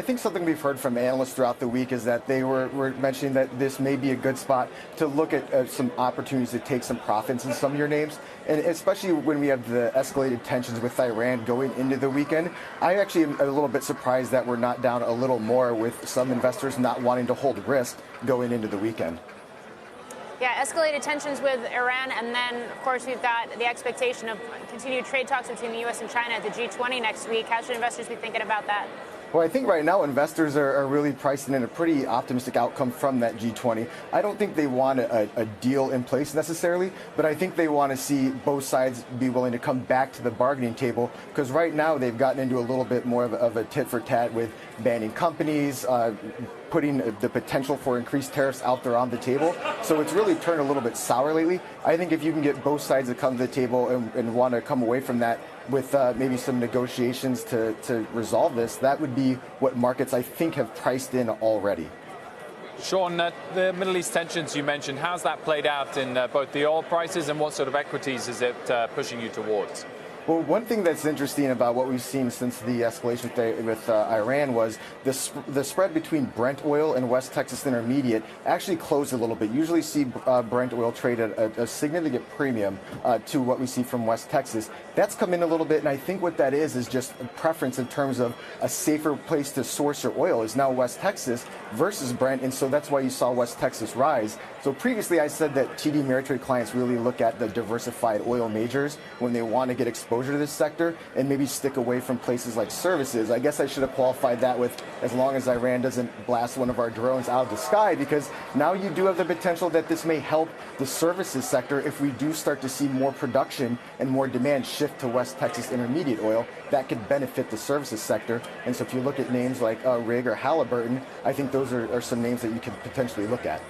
I think something we've heard from analysts throughout the week is that they were mentioning that this may be a good spot to look at some opportunities to take some profits in some of your names. And especially when we have the escalated tensions with Iran going into the weekend, I actually am a little bit surprised that we're not down a little more with some investors not wanting to hold risk going into the weekend. Yeah, escalated tensions with Iran, and then, of course, we've got the expectation of continued trade talks between the U.S. and China at the G-20 next week. How should investors be thinking about that? Well, I think right now investors are really pricing in a pretty optimistic outcome from that G20. I don't think they want a deal in place necessarily, but I think they want to see both sides be willing to come back to the bargaining table, because right now they've gotten into a little bit more of a tit for tat with banning companies, putting the potential for increased tariffs out there on the table. So it's really turned a little bit sour lately. I think if you can get both sides to come to the table and want to come away from that with maybe some negotiations to resolve this, that would be what markets, I think, have priced in already. Shawn, the Middle East tensions you mentioned, how's that played out in both the oil prices, and what sort of equities is it pushing you towards? Well, one thing that's interesting about what we've seen since the escalation with Iran was the spread between Brent oil and West Texas Intermediate actually closed a little bit. Usually see Brent oil trade at a significant premium to what we see from West Texas. That's come in a little bit, and I think what that is just a preference in terms of a safer place to source your oil is now West Texas versus Brent, and so that's why you saw West Texas rise. So previously I said that TD Ameritrade clients really look at the diversified oil majors when they want to get exposure to this sector and maybe stick away from places like services. I guess I should have qualified that with as long as Iran doesn't blast one of our drones out of the sky, because now you do have the potential that this may help the services sector if we do start to see more production and more demand shift to West Texas Intermediate oil. That could benefit the services sector. And so if you look at names like Rig or Halliburton, I think those are some names that you could potentially look at.